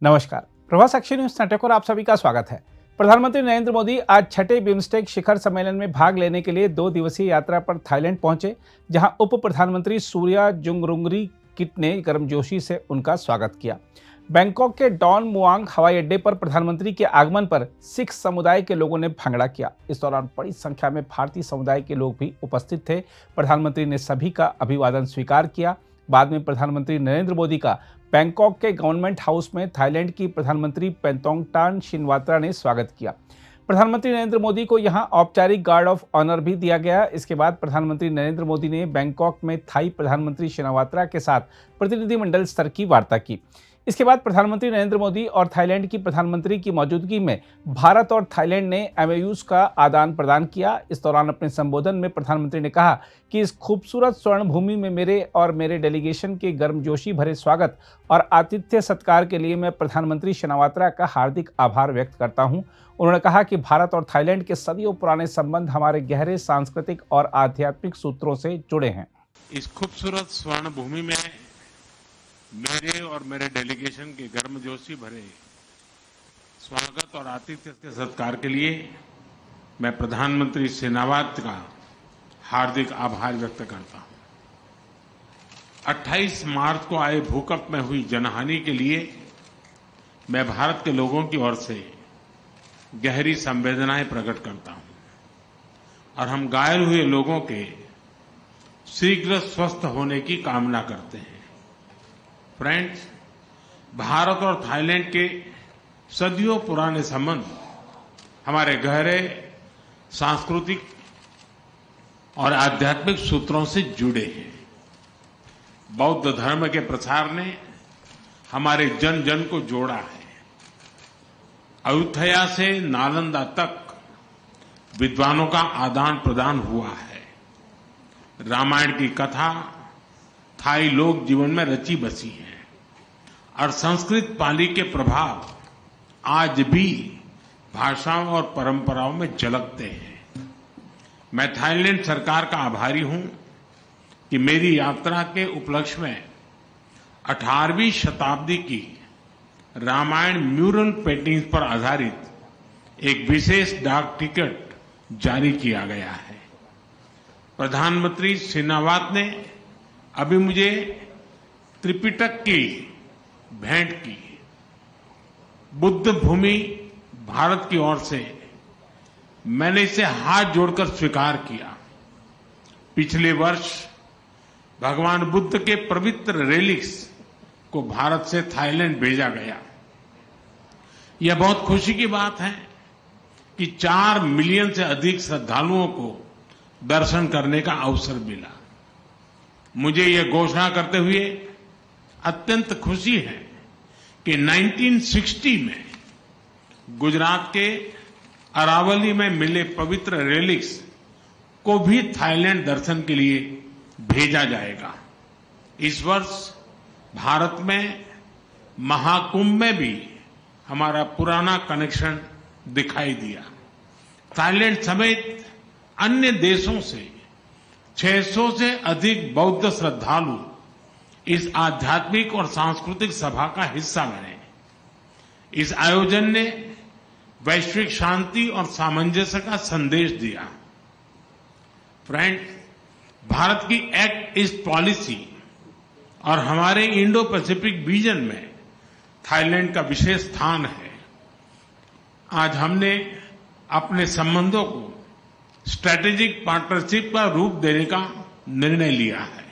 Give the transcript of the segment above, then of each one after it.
नमस्कार, Prabhas action news network और आप सभी का स्वागत है। प्रधानमंत्री नरेंद्र मोदी आज छठे बिम्स्टेक शिखर सम्मेलन में भाग लेने के लिए 2 दिवसीय यात्रा पर थाईलैंड पहुंचे, जहां उप प्रधानमंत्री सूर्या जुंगरुंगरी किट ने गर्मजोशी से उनका स्वागत किया। बैंकॉक के डॉन मुआंग हवाई अड्डे पर प्रधानमंत्री के आगमन पर सिख समुदाय के लोगों ने भांगड़ा किया। इस दौरान बड़ी संख्या में भारतीय समुदाय के लोग भी उपस्थित थे। प्रधानमंत्री ने सभी का अभिवादन स्वीकार किया। बाद में प्रधानमंत्री नरेंद्र मोदी का बैंकॉक के गवर्नमेंट हाउस में थाईलैंड की प्रधानमंत्री पेंटोंगटान शिनवात्रा ने स्वागत किया। प्रधानमंत्री नरेंद्र मोदी को यहां औपचारिक गार्ड ऑफ ऑनर भी दिया गया। इसके बाद प्रधानमंत्री नरेंद्र मोदी ने बैंकॉक में थाई प्रधानमंत्री शिनवात्रा के साथ प्रतिनिधिमंडल स्तर की वार्ता की। इसके बाद प्रधानमंत्री नरेंद्र मोदी और थाईलैंड की प्रधानमंत्री की मौजूदगी में भारत और थाईलैंड ने एमओयूज का आदान प्रदान किया। इस दौरान अपने संबोधन में प्रधानमंत्री ने कहा कि इस खूबसूरत स्वर्ण भूमि में मेरे और मेरे डेलीगेशन के गर्मजोशी भरे स्वागत और आतिथ्य सत्कार के लिए मैं प्रधानमंत्री शिनवात्रा का हार्दिक आभार व्यक्त करता हूं। उन्होंने कहा कि भारत और थाईलैंड के सदियों पुराने संबंध हमारे गहरे सांस्कृतिक और आध्यात्मिक सूत्रों से जुड़े हैं। इस खूबसूरत स्वर्ण भूमि में मेरे और मेरे डेलीगेशन के गर्मजोशी भरे स्वागत और आतिथ्य के सत्कार के लिए मैं प्रधानमंत्री शेनावत का हार्दिक आभार व्यक्त करता हूं। 28 मार्च को आए भूकंप में हुई जनहानि के लिए मैं भारत के लोगों की ओर से गहरी संवेदनाएं प्रकट करता हूं और हम घायल हुए लोगों के शीघ्र स्वस्थ होने की कामना करते हैं। फ्रेंड्स, भारत और थाईलैंड के सदियों पुराने संबंध हमारे गहरे सांस्कृतिक और आध्यात्मिक सूत्रों से जुड़े हैं। बौद्ध धर्म के प्रसार ने हमारे जन जन को जोड़ा है। अयोध्या से नालंदा तक विद्वानों का आदान प्रदान हुआ है। रामायण की कथा थाई लोक जीवन में रची बसी है और संस्कृत पाली के प्रभाव आज भी भाषाओं और परंपराओं में झलकते हैं। मैं थाईलैंड सरकार का आभारी हूं कि मेरी यात्रा के उपलक्ष्य में 18वीं शताब्दी की रामायण म्यूरल पेंटिंग्स पर आधारित एक विशेष डाक टिकट जारी किया गया है। प्रधानमंत्री शेनावत ने अभी मुझे त्रिपिटक की भेंट की। बुद्ध भूमि भारत की ओर से मैंने इसे हाथ जोड़कर स्वीकार किया। पिछले वर्ष भगवान बुद्ध के पवित्र रेलिक्स को भारत से थाईलैंड भेजा गया। यह बहुत खुशी की बात है कि 4 मिलियन से अधिक श्रद्धालुओं को दर्शन करने का अवसर मिला। मुझे यह घोषणा करते हुए अत्यंत खुशी है कि 1960 में गुजरात के अरावली में मिले पवित्र रेलिक्स को भी थाईलैंड दर्शन के लिए भेजा जाएगा। इस वर्ष भारत में महाकुंभ में भी हमारा पुराना कनेक्शन दिखाई दिया। थाईलैंड समेत अन्य देशों से 600 से अधिक बौद्ध श्रद्धालु इस आध्यात्मिक और सांस्कृतिक सभा का हिस्सा बने। इस आयोजन ने वैश्विक शांति और सामंजस्य का संदेश दिया। फ्रेंड्स, भारत की एक्ट ईस्ट पॉलिसी और हमारे इंडो पैसिफिक विजन में थाईलैंड का विशेष स्थान है। आज हमने अपने संबंधों को स्ट्रैटेजिक पार्टनरशिप का रूप देने का निर्णय लिया है।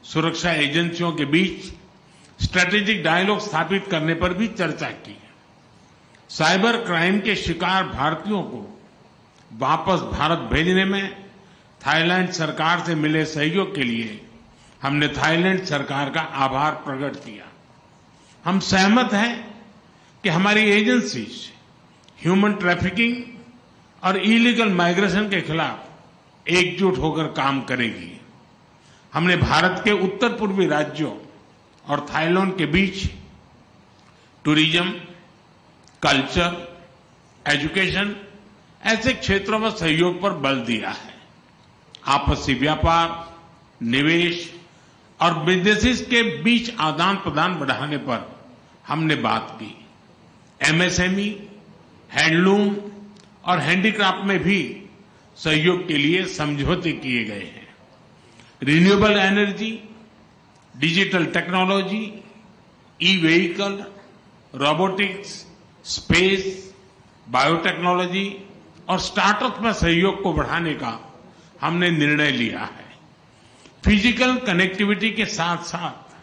सुरक्षा एजेंसियों के बीच स्ट्रैटेजिक डायलॉग स्थापित करने पर भी चर्चा की। साइबर क्राइम के शिकार भारतीयों को वापस भारत भेजने में थाईलैंड सरकार से मिले सहयोग के लिए हमने थाईलैंड सरकार का आभार प्रकट किया। हम सहमत हैं कि हमारी एजेंसीज ह्यूमन ट्रैफिकिंग और इलीगल माइग्रेशन के खिलाफ एकजुट होकर काम करेगी। हमने भारत के उत्तर पूर्वी राज्यों और थाईलैंड के बीच टूरिज्म, कल्चर, एजुकेशन ऐसे क्षेत्रों में सहयोग पर बल दिया है। आपसी व्यापार, निवेश और बिजनेसेस के बीच आदान प्रदान बढ़ाने पर हमने बात की। एमएसएमई, हैंडलूम और हैंडीक्राफ्ट में भी सहयोग के लिए समझौते किए गए हैं। Renewable energy, digital technology, e vehicle, robotics, space, biotechnology और स्टार्टअप में सहयोग को बढ़ाने का हमने निर्णय लिया है। फिजिकल कनेक्टिविटी के साथ साथ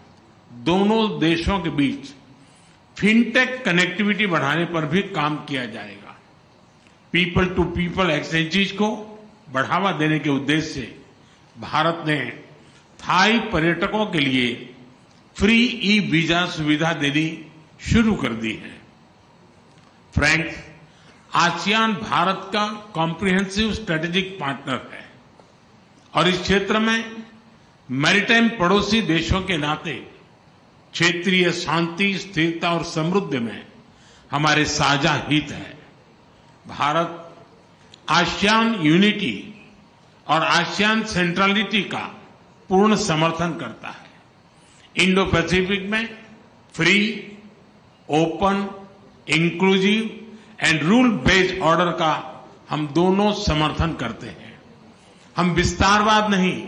दोनों देशों के बीच फिनटेक कनेक्टिविटी बढ़ाने पर भी काम किया जाएगा। पीपल टू पीपल एक्सचेंजेस को बढ़ावा देने के उद्देश्य से भारत ने थाई पर्यटकों के लिए फ्री ई वीजा सुविधा देनी शुरू कर दी है। फ्रेंड्स, आसियान भारत का कॉम्प्रिहेंसिव स्ट्रेटेजिक पार्टनर है और इस क्षेत्र में मैरीटाइम पड़ोसी देशों के नाते क्षेत्रीय शांति, स्थिरता और समृद्धि में हमारे साझा हित है। भारत आसियान यूनिटी और आसियान सेंट्रलिटी का पूर्ण समर्थन करता है। इंडो पैसिफिक में free, open, inclusive and rule based order का हम दोनों समर्थन करते हैं। हम विस्तारवाद नहीं,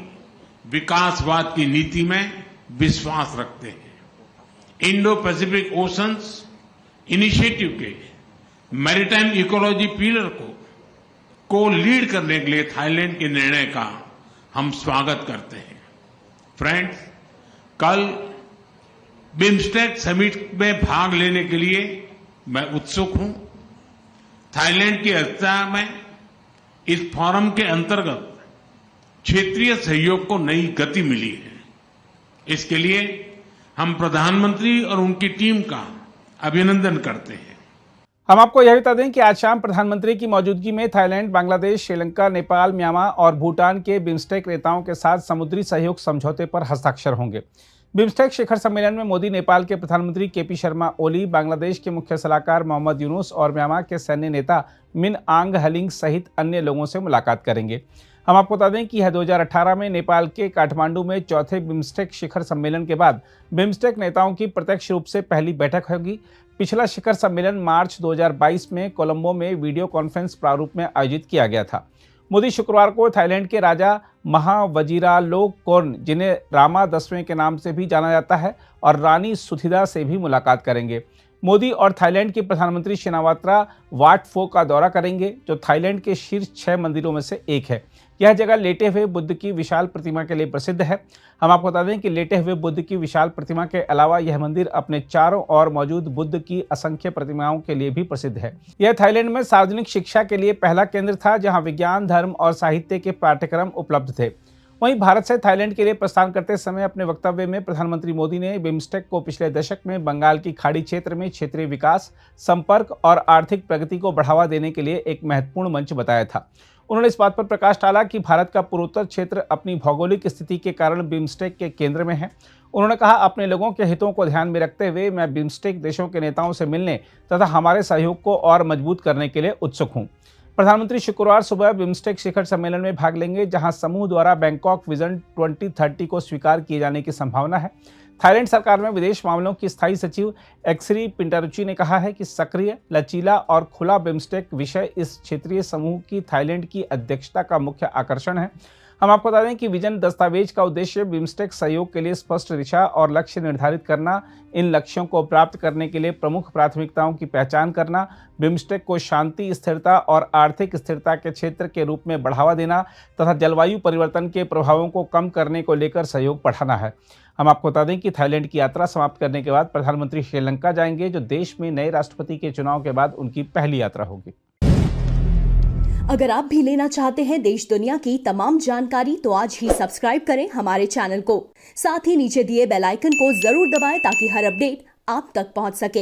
विकासवाद की नीति में विश्वास रखते हैं। इंडो पैसिफिक ओशंस इनिशिएटिव के मैरीटाइम इकोलॉजी पिलर को लीड करने के लिए थाईलैंड के निर्णय का हम स्वागत करते हैं। फ्रेंड्स, कल बिम्स्टेक समिट में भाग लेने के लिए मैं उत्सुक हूं। थाईलैंड की अध्यक्षता में इस फोरम के अंतर्गत क्षेत्रीय सहयोग को नई गति मिली है। इसके लिए हम प्रधानमंत्री और उनकी टीम का अभिनंदन करते हैं। हम आपको यह बता दें कि आज शाम प्रधानमंत्री की मौजूदगी में थाईलैंड, बांग्लादेश, श्रीलंका, नेपाल, म्यांमार और भूटान के बिम्स्टेक नेताओं के साथ समुद्री सहयोग समझौते पर हस्ताक्षर होंगे। बिम्स्टेक शिखर सम्मेलन में मोदी नेपाल के प्रधानमंत्री केपी शर्मा ओली, बांग्लादेश के मुख्य सलाहकार मोहम्मद यूनुस और म्यांमार के सैन्य नेता मिन आंग हलिंग सहित अन्य लोगों से मुलाकात करेंगे। हम आपको बता दें कि यह 2018 में नेपाल के काठमांडू में चौथे बिम्स्टेक शिखर सम्मेलन के बाद बिम्स्टेक नेताओं की प्रत्यक्ष रूप से पहली बैठक होगी। पिछला शिखर सम्मेलन मार्च 2022 में कोलंबो में वीडियो कॉन्फ्रेंस प्रारूप में आयोजित किया गया था। मोदी शुक्रवार को थाईलैंड के राजा महावजीरालोकोर्न, जिन्हें रामा 10वें के नाम से भी जाना जाता है, और रानी सुथिदा से भी मुलाकात करेंगे। मोदी और थाईलैंड की प्रधानमंत्री शिनावात्रा वाट फो का दौरा करेंगे, जो थाईलैंड के शीर्ष 6 मंदिरों में से एक है। यह जगह लेटे हुए बुद्ध की विशाल प्रतिमा के लिए प्रसिद्ध है। हम आपको बता दें कि लेटे हुए बुद्ध की विशाल प्रतिमा के अलावा यह मंदिर अपने चारों ओर मौजूद बुद्ध की असंख्य प्रतिमाओं के लिए भी प्रसिद्ध है। यह थाईलैंड में सार्वजनिक शिक्षा के लिए पहला केंद्र था, जहां विज्ञान, धर्म और साहित्य के पाठ्यक्रम उपलब्ध थे। वहीं भारत से थाईलैंड के लिए प्रस्थान करते समय अपने वक्तव्य में प्रधानमंत्री मोदी ने बिम्स्टेक को पिछले दशक में बंगाल की खाड़ी क्षेत्र में क्षेत्रीय विकास, संपर्क और आर्थिक प्रगति को बढ़ावा देने के लिए एक महत्वपूर्ण मंच बताया था। उन्होंने इस बात पर प्रकाश डाला कि भारत का पूर्वोत्तर क्षेत्र अपनी भौगोलिक स्थिति के कारण बिम्स्टेक के केंद्र में है। उन्होंने कहा, अपने लोगों के हितों को ध्यान में रखते हुए मैं बिम्स्टेक देशों के नेताओं से मिलने तथा हमारे सहयोग को और मजबूत करने के लिए उत्सुक हूं। प्रधानमंत्री शुक्रवार सुबह बिम्स्टेक शिखर सम्मेलन में भाग लेंगे, जहां समूह द्वारा बैंकॉक विजन 2030 को स्वीकार किए जाने की संभावना है। थाईलैंड सरकार में विदेश मामलों की स्थायी सचिव एक्सरी पिंटारुची ने कहा है कि सक्रिय, लचीला और खुला बिम्स्टेक विषय इस क्षेत्रीय समूह की थाईलैंड की अध्यक्षता का मुख्य आकर्षण है। हम आपको बता दें कि विजन दस्तावेज का उद्देश्य बिम्स्टेक सहयोग के लिए स्पष्ट दिशा और लक्ष्य निर्धारित करना, इन लक्ष्यों को प्राप्त करने के लिए प्रमुख प्राथमिकताओं की पहचान करना, बिम्स्टेक को शांति, स्थिरता और आर्थिक स्थिरता के क्षेत्र के रूप में बढ़ावा देना तथा जलवायु परिवर्तन के प्रभावों को कम करने को लेकर सहयोग बढ़ाना है। हम आपको बता दें कि थाईलैंड की यात्रा समाप्त करने के बाद प्रधानमंत्री श्रीलंका जाएंगे, जो देश में नए राष्ट्रपति के चुनाव के बाद उनकी पहली यात्रा होगी। अगर आप भी लेना चाहते हैं देश दुनिया की तमाम जानकारी, तो आज ही सब्सक्राइब करें हमारे चैनल को। साथ ही नीचे दिए बेल आइकन को जरूर दबाएं ताकि हर अपडेट आप तक पहुंच सके।